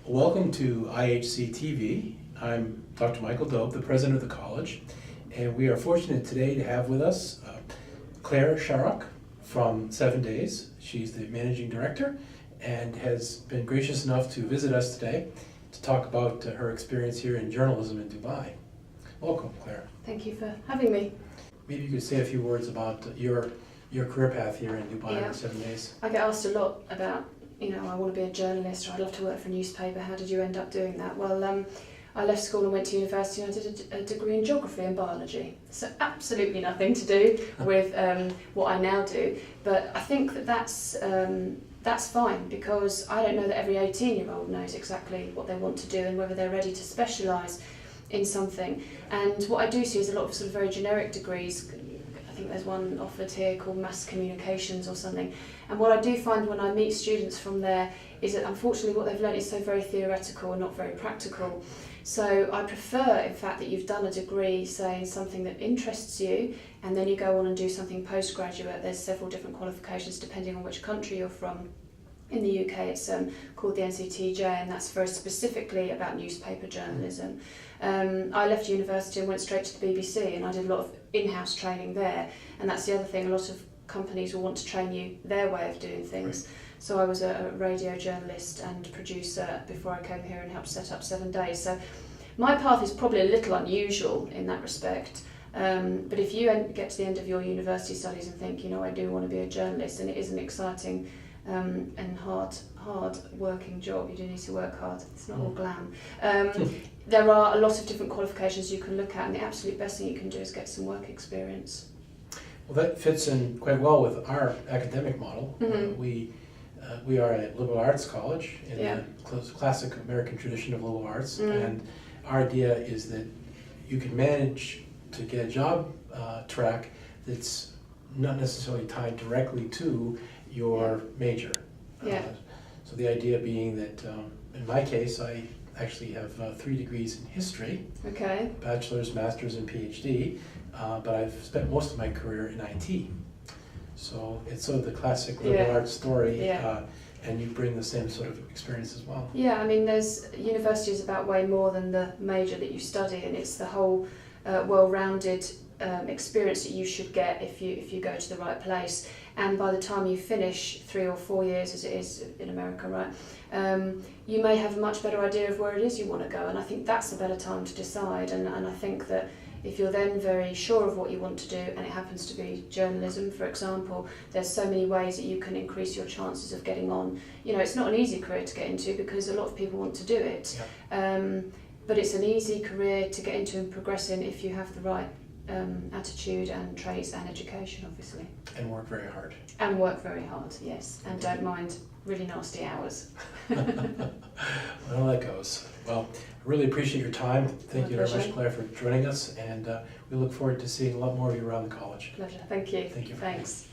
Welcome to IHC TV. I'm Dr. Michael Dope, the president of the college, and we are fortunate today to have with us Claire Sharrock from 7 Days. She's the managing director and has been gracious enough to visit us today to talk about her experience here in journalism in Dubai. Welcome, Claire. Thank you for having me. Maybe you could say a few words about your career path here in Dubai in 7 Days. I get asked a lot about, I want to be a journalist, or I'd love to work for a newspaper. How did you end up doing that? Well, I left school and went to university and I did a degree in geography and biology. So absolutely nothing to do with what I now do. But I think that's fine, because I don't know that every 18-year-old knows exactly what they want to do and whether they're ready to specialise in something. And what I do see is a lot of sort of very generic degrees. I think there's one offered here called mass communications or something. And what I do find when I meet students from there is that unfortunately what they've learned is so very theoretical and not very practical. So I prefer, in fact, that you've done a degree, say, in something that interests you, and then you go on and do something postgraduate. There's several different qualifications depending on which country you're from. In the UK it's called the NCTJ, and that's very specifically about newspaper journalism. I left university and went straight to the BBC, and I did a lot of in-house training there, and that's the other thing, a lot of companies will want to train you their way of doing things. Right. So I was a radio journalist and producer before I came here and helped set up 7 Days. So my path is probably a little unusual in that respect. But if you get to the end of your university studies and think, I do want to be a journalist, and it is an exciting and hard working job, you do need to work hard, it's not all glam. There are a lot of different qualifications you can look at, and the absolute best thing you can do is get some work experience. Well, that fits in quite well with our academic model. Mm-hmm. We are a liberal arts college in the classic American tradition of liberal arts, and our idea is that you can manage to get a job track that's not necessarily tied directly to your major. So the idea being that in my case I actually have 3 degrees in history, bachelor's, master's, and PhD, but I've spent most of my career in IT. So it's sort of the classic liberal arts story, and you bring the same sort of experience as well. Yeah, I mean, university is about way more than the major that you study, and it's the whole well-rounded experience that you should get if you go to the right place. And by the time you finish 3 or 4 years, as it is in America, right, you may have a much better idea of where it is you want to go, and I think that's a better time to decide. And I think that if you're then very sure of what you want to do, and it happens to be journalism, for example, there's so many ways that you can increase your chances of getting on. It's not an easy career to get into because a lot of people want to do it, but it's an easy career to get into and progress in if you have the right attitude and traits and education, obviously. And work very hard. And work very hard, yes, and don't mind really nasty hours. Well, that goes. Well, I really appreciate your time. Thank you very much, Claire, for joining us, and we look forward to seeing a lot more of you around the college. Pleasure. Thank you. Thank you. Thanks.